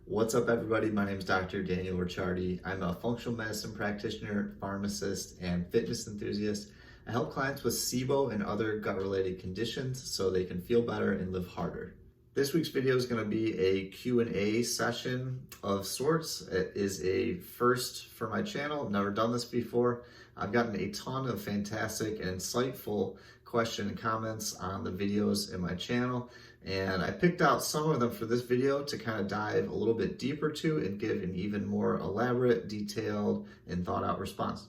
What's up, everybody? My name is Dr. Daniel Ricciardi. I'm a functional medicine practitioner, pharmacist, and fitness enthusiast. I help clients with SIBO and other gut-related conditions so they can feel better and live harder. This week's video is going to be a Q&A session of sorts. It is a first for my channel. I've never done this before. I've gotten a ton of fantastic and insightful questions and comments on the videos in my channel, and I picked out some of them for this video to kind of dive a little bit deeper to and give an even more elaborate, detailed, and thought out response.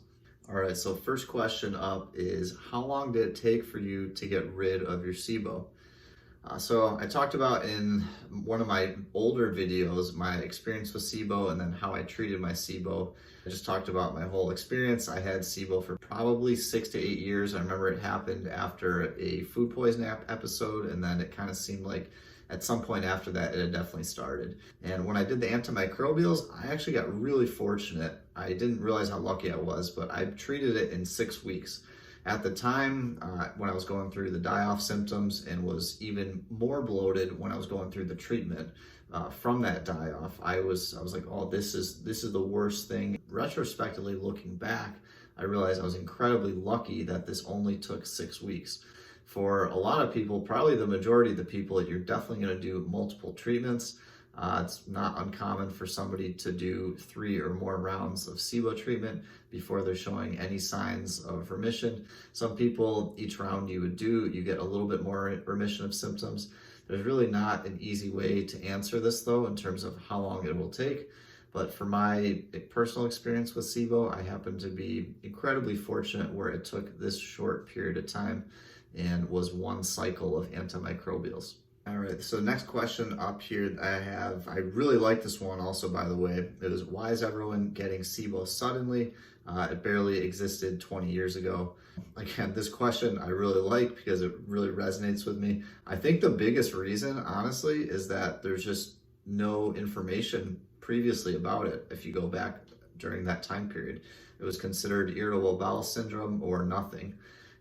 All right, so first question up is, how long did it take for you to get rid of your SIBO? So I talked about in one of my older videos my experience with SIBO and then how I treated my SIBO. I just talked about my whole experience. I had SIBO for probably 6 to 8 years. I remember it happened after a food poisoning episode, and then it kind of seemed like at some point after that it had definitely started. And when I did the antimicrobials, I actually got really fortunate. I didn't realize how lucky I was, but I treated it in 6 weeks. At the time, when I was going through the die-off symptoms and was even more bloated when I was going through the treatment from that die-off, I was like, oh, this is the worst thing. Retrospectively, looking back, I realized I was incredibly lucky that this only took 6 weeks. For a lot of people, probably the majority of the people, you're definitely going to do multiple treatments. It's not uncommon for somebody to do 3 or more rounds of SIBO treatment before they're showing any signs of remission. Some people, each round you would do, you get a little bit more remission of symptoms. There's really not an easy way to answer this, though, in terms of how long it will take. But for my personal experience with SIBO, I happen to be incredibly fortunate where it took this short period of time and was one cycle of antimicrobials. All right, so next question up here I really like this one also, by the way. It is, why is everyone getting SIBO suddenly? It barely existed 20 years ago. Again, this question I really like because it really resonates with me. I think the biggest reason, honestly, is that there's just no information previously about it. If you go back during that time period, it was considered irritable bowel syndrome or nothing.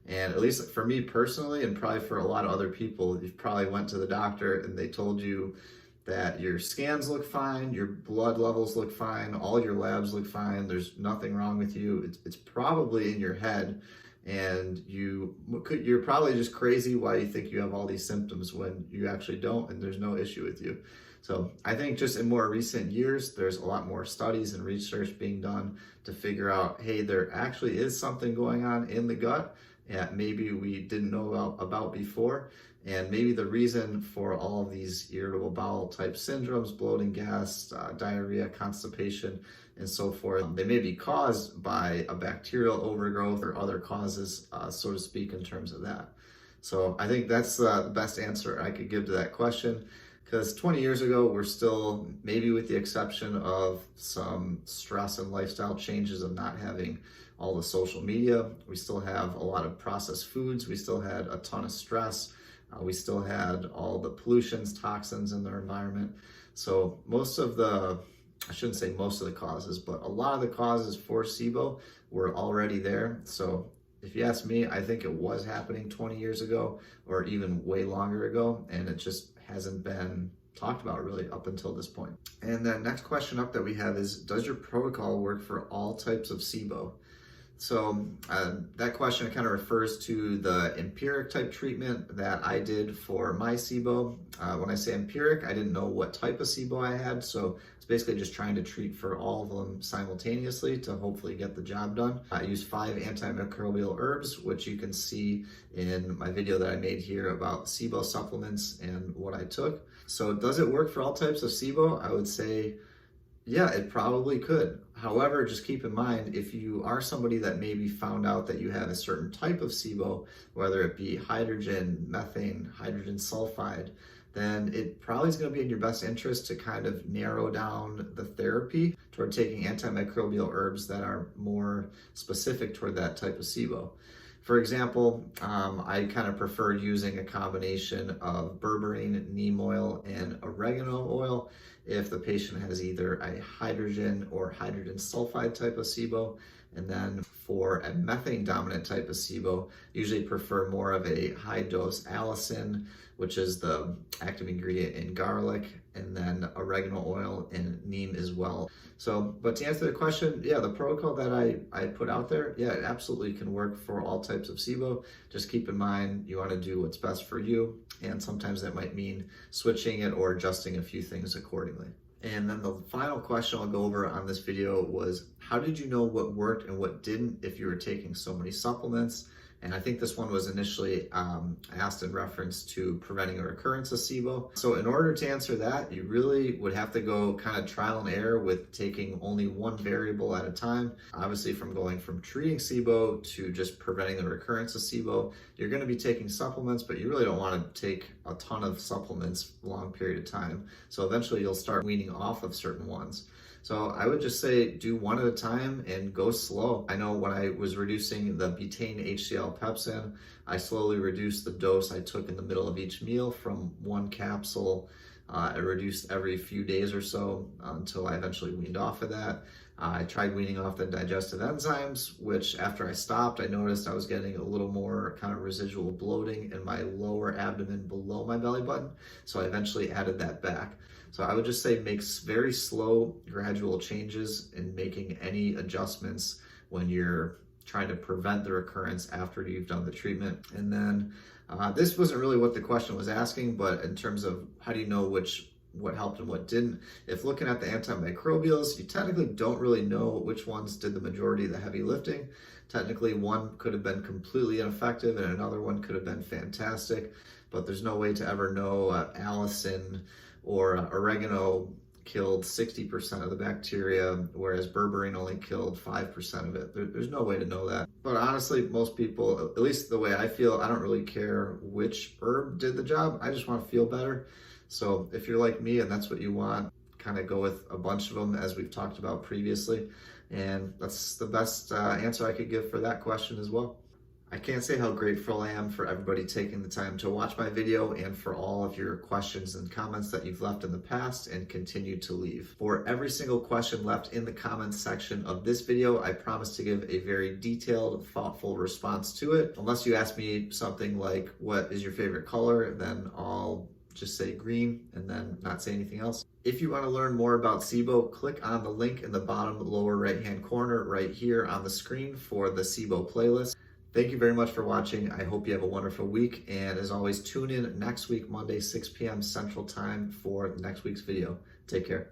And at least for me personally, and probably for a lot of other people, you probably went to the doctor and they told you that your scans look fine, your blood levels look fine, all your labs look fine, there's nothing wrong with you. It's probably in your head, and you're probably just crazy why you think you have all these symptoms when you actually don't, and there's no issue with you. So I think just in more recent years, there's a lot more studies and research being done to figure out, hey, there actually is something going on in the gut that maybe we didn't know about before. And maybe the reason for all of these irritable bowel type syndromes, bloating, gas, diarrhea, constipation, and so forth, they may be caused by a bacterial overgrowth or other causes, so to speak, in terms of that. So I think that's the best answer I could give to that question. Because 20 years ago, we're still, maybe with the exception of some stress and lifestyle changes of not having all the social media, we still have a lot of processed foods, we still had a ton of stress, we still had all the pollutions, toxins in their environment. So I shouldn't say most of the causes, but a lot of the causes for SIBO were already there. So if you ask me, I think it was happening 20 years ago or even way longer ago, and it just hasn't been talked about really up until this point. And the next question up that we have is, does your protocol work for all types of SIBO? So that question kind of refers to the empiric type treatment that I did for my SIBO. When I say empiric, I didn't know what type of SIBO I had, so it's basically just trying to treat for all of them simultaneously to hopefully get the job done. I used 5 antimicrobial herbs, which you can see in my video that I made here about SIBO supplements and what I took. So does it work for all types of SIBO? I would say, yeah, it probably could. However, just keep in mind, if you are somebody that maybe found out that you have a certain type of SIBO, whether it be hydrogen, methane, hydrogen sulfide, then it probably is going to be in your best interest to kind of narrow down the therapy toward taking antimicrobial herbs that are more specific toward that type of SIBO. For example, I kind of prefer using a combination of berberine, neem oil, and oregano oil if the patient has either a hydrogen or hydrogen sulfide type of SIBO. And then for a methane dominant type of SIBO, usually prefer more of a high dose allicin which is the active ingredient in garlic, and then oregano oil and neem as well. So, but to answer the question, yeah, the protocol that I put out there, yeah, it absolutely can work for all types of SIBO. Just keep in mind, you want to do what's best for you, and sometimes that might mean switching it or adjusting a few things accordingly. And then the final question I'll go over on this video was, how did you know what worked and what didn't if you were taking so many supplements? And I think this one was initially asked in reference to preventing a recurrence of SIBO. So in order to answer that, you really would have to go kind of trial and error with taking only one variable at a time. Obviously, from going from treating SIBO to just preventing the recurrence of SIBO, you're going to be taking supplements, but you really don't want to take a ton of supplements a long period of time. So eventually you'll start weaning off of certain ones. So I would just say do one at a time and go slow. I know when I was reducing the betaine HCl pepsin, I slowly reduced the dose I took in the middle of each meal from one capsule. I reduced every few days or so until I eventually weaned off of that. I tried weaning off the digestive enzymes, which after I stopped, I noticed I was getting a little more kind of residual bloating in my lower abdomen below my belly button. So I eventually added that back. So I would just say make very slow, gradual changes in making any adjustments when you're trying to prevent the recurrence after you've done the treatment. And then this wasn't really what the question was asking, but in terms of how do you know what helped and what didn't, if looking at the antimicrobials, you technically don't really know which ones did the majority of the heavy lifting. Technically, one could have been completely ineffective and another one could have been fantastic, but there's no way to ever know. Allicin or oregano killed 60% of the bacteria, whereas berberine only killed 5% of it. There's no way to know that. But honestly, most people, at least the way I feel, I don't really care which herb did the job. I just want to feel better. So if you're like me and that's what you want, kind of go with a bunch of them as we've talked about previously. And that's the best answer I could give for that question as well. I can't say how grateful I am for everybody taking the time to watch my video and for all of your questions and comments that you've left in the past and continue to leave. For every single question left in the comments section of this video, I promise to give a very detailed, thoughtful response to it. Unless you ask me something like, what is your favorite color? Then I'll just say green and then not say anything else. If you want to learn more about SIBO, click on the link in the bottom lower right-hand corner right here on the screen for the SIBO playlist. Thank you very much for watching. I hope you have a wonderful week. And as always, tune in next week, Monday, 6 p.m. Central Time for next week's video. Take care.